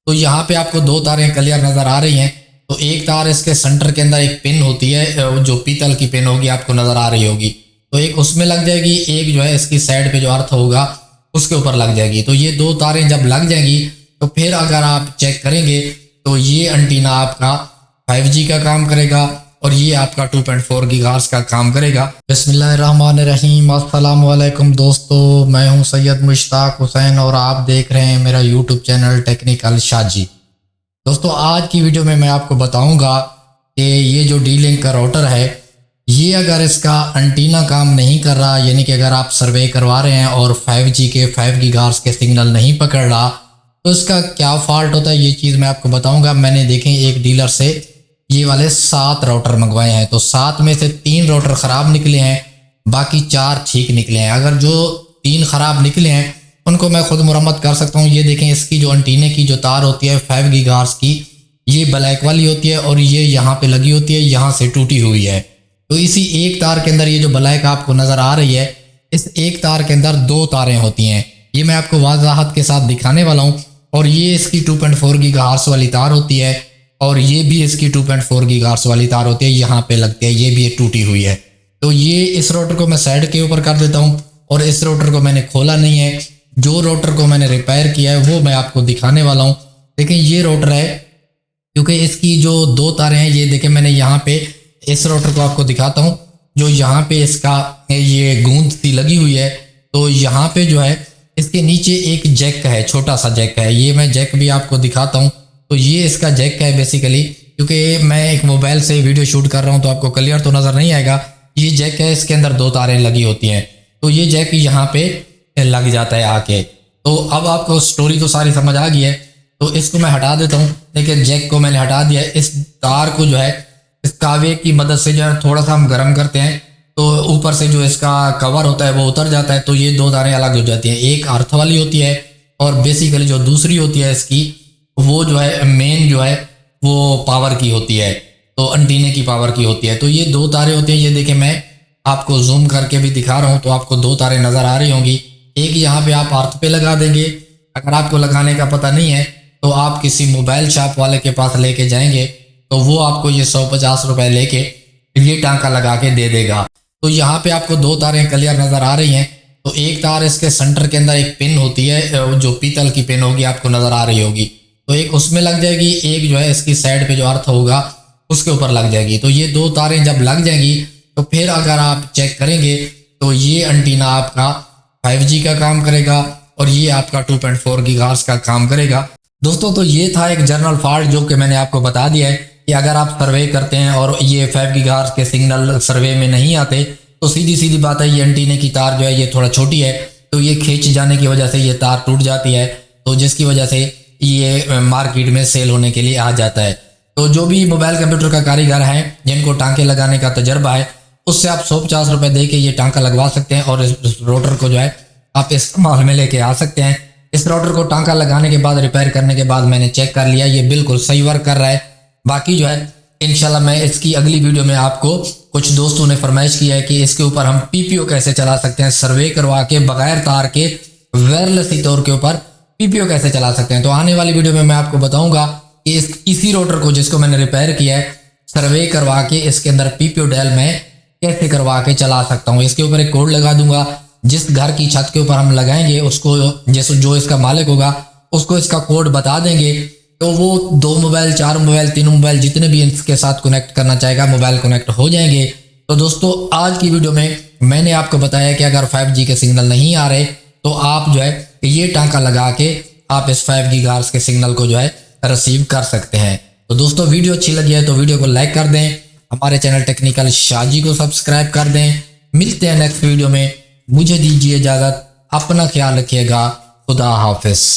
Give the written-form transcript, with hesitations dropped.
तो यहाँ पे आपको दो तारें क्लियर नज़र आ रही हैं। तो एक तार इसके सेंटर के अंदर एक पिन होती है जो पीतल की पिन होगी, आपको नज़र आ रही होगी, तो एक उसमें लग जाएगी, एक जो है इसकी साइड पे जो अर्थ होगा उसके ऊपर लग जाएगी। तो ये दो तारें जब लग जाएंगी तो फिर अगर आप चेक करेंगे तो ये एंटीना आपका 5G का काम करेगा और ये आपका 2.4 गीगाहर्ट्ज़ का काम करेगा। बिस्मिल्लाहिर्रहमानिर्रहीम, अस्सलाम वालेकुम दोस्तों, मैं हूं सैयद मुश्ताक हुसैन और आप देख रहे हैं मेरा यूट्यूब चैनल टेक्निकल शाजी। दोस्तों आज की वीडियो में मैं आपको बताऊंगा कि ये जो D-Link का राउटर है, ये अगर इसका एंटीना काम नहीं कर रहा, यानी कि अगर आप सर्वे करवा रहे हैं और 5G के 5 गीगाहर्ट्ज़ के सिग्नल नहीं पकड़ रहा, तो इसका क्या फॉल्ट होता है ये चीज़ मैं आपको बताऊंगा। मैंने देखें एक डीलर से ये वाले 7 राउटर मंगवाए हैं, तो 7 में से 3 राउटर ख़राब निकले हैं, बाकी 4 ठीक निकले हैं। अगर जो 3 ख़राब निकले हैं उनको मैं खुद मुरम्मत कर सकता हूँ। ये देखें, इसकी जो एंटीने की जो तार होती है 5 गीगाहर्ट्ज़ की, ये ब्लैक वाली होती है और ये यहाँ पे लगी होती है, यहाँ से टूटी हुई है। तो इसी एक तार के अंदर ये जो ब्लैक आपको नज़र आ रही है, इस एक तार के अंदर 2 तारें होती हैं। ये मैं आपको वजाहत के साथ दिखाने वाला हूँ। और ये इसकी 2.4 गीगाहर्ट्ज़ वाली तार होती है और ये भी इसकी 2.4 गीगाहर्ट्ज़ वाली तार होती है, यहाँ पे लगती है, ये भी टूटी हुई है। तो ये इस राउटर को मैं साइड के ऊपर कर देता हूँ और इस राउटर को मैंने खोला नहीं है। जो राउटर को मैंने रिपेयर किया है वो मैं आपको दिखाने वाला हूँ। देखिए ये राउटर है, क्योंकि इसकी जो 2 तारें हैं, ये देखें मैंने यहाँ पे इस राउटर को आपको दिखाता हूँ, जो यहाँ पे इसका ये गूंद सी लगी हुई है। तो यहाँ पे जो है इसके नीचे एक जैक है, छोटा सा जैक है, ये मैं जैक भी आपको दिखाता हूँ। तो ये इसका जैक है बेसिकली, क्योंकि मैं एक मोबाइल से वीडियो शूट कर रहा हूँ तो आपको क्लियर तो नज़र नहीं आएगा। ये जैक है, इसके अंदर 2 तारें लगी होती हैं, तो ये जैक यहाँ पे लग जाता है आके। तो अब आपको स्टोरी तो सारी समझ आ गई है, तो इसको मैं हटा देता हूँ। देखिए जैक को मैंने हटा दिया। इस तार को जो है इस कावे की मदद से जो है थोड़ा सा हम गर्म करते हैं, तो ऊपर से जो इसका कवर होता है वो उतर जाता है, तो ये 2 तारें अलग हो जाती हैं। एक अर्थ वाली होती है और बेसिकली जो दूसरी होती है इसकी, वो जो है मेन जो है वो पावर की होती है, तो एंटीने की पावर की होती है। तो ये 2 तारें होती हैं। ये देखें मैं आपको जूम करके भी दिखा रहा हूँ, तो आपको 2 तारें नज़र आ रही होंगी। एक यहाँ पे आप अर्थ पे लगा देंगे। अगर आपको लगाने का पता नहीं है तो आप किसी मोबाइल शॉप वाले के पास लेके जाएंगे, तो वो आपको ये 150 रुपये लेके ये टांका लगा के दे देगा। तो यहाँ पे आपको 2 तारें क्लियर नज़र आ रही हैं। तो एक तार इसके सेंटर के अंदर एक पिन होती है जो पीतल की पिन होगी, आपको नज़र आ रही होगी, तो एक उसमें लग जाएगी, एक जो है इसकी साइड पे जो अर्थ होगा उसके ऊपर लग जाएगी। तो ये 2 तारें जब लग जाएंगी तो फिर अगर आप चेक करेंगे तो ये एंटीना आपका 5G का काम करेगा और ये आपका 2.4 गीगाहर्ट्ज़ का काम करेगा। दोस्तों तो ये था एक जनरल फॉल्ट जो कि मैंने आपको बता दिया है कि अगर आप सर्वे करते हैं और ये 5 गीगाहर्ट्ज़ के सिग्नल सर्वे में नहीं आते, तो सीधी सीधी बात है ये एंटीने की तार जो है ये थोड़ा छोटी है, तो ये खींच जाने की वजह से ये तार टूट जाती है, तो जिसकी वजह से ये मार्केट में सेल होने के लिए आ जाता है। तो जो भी मोबाइल कंप्यूटर का कारीगर है जिनको टांके लगाने का तजर्बा है, उससे आप 150 रुपये दे के ये टांका लगवा सकते हैं और इस राउटर को जो है आप इस्तेमाल में लेके आ सकते हैं। इस राउटर को टांका लगाने के बाद रिपेयर करने के बाद मैंने चेक कर लिया, ये बिल्कुल सही वर्क कर रहा है। बाकी जो है इंशाल्लाह मैं इसकी अगली वीडियो में आपको, कुछ दोस्तों ने फरमाइश की है कि इसके ऊपर हम PPO कैसे चला सकते हैं, सर्वे करवा के बगैर तार के वायरलेस तौर के ऊपर PPO कैसे चला सकते हैं। तो आने वाली वीडियो में मैं आपको बताऊंगा कि इसी राउटर को जिसको मैंने रिपेयर किया है, सर्वे करवा के इसके अंदर PPO डायल में कैसे करवा के चला सकता हूँ। इसके ऊपर एक कोड लगा दूंगा, जिस घर की छत के ऊपर हम लगाएंगे उसको, जैसे जो इसका मालिक होगा उसको इसका कोड बता देंगे, तो वो 2 मोबाइल 4 मोबाइल 3 मोबाइल जितने भी इसके साथ कनेक्ट करना चाहेगा मोबाइल कनेक्ट हो जाएंगे। तो दोस्तों आज की वीडियो में मैंने आपको बताया कि अगर 5G के सिग्नल नहीं आ रहे तो आप जो है ये टांका लगा के आप इस 5 गीगाहर्ट्ज़ के सिग्नल को जो है रिसीव कर सकते हैं। तो दोस्तों वीडियो अच्छी लगी है तो वीडियो को लाइक कर दें, हमारे चैनल टेक्निकल शाजी को सब्सक्राइब कर दें। मिलते हैं नेक्स्ट वीडियो में, मुझे दीजिए इजाज़त, अपना ख्याल रखिएगा, खुदा हाफिज़।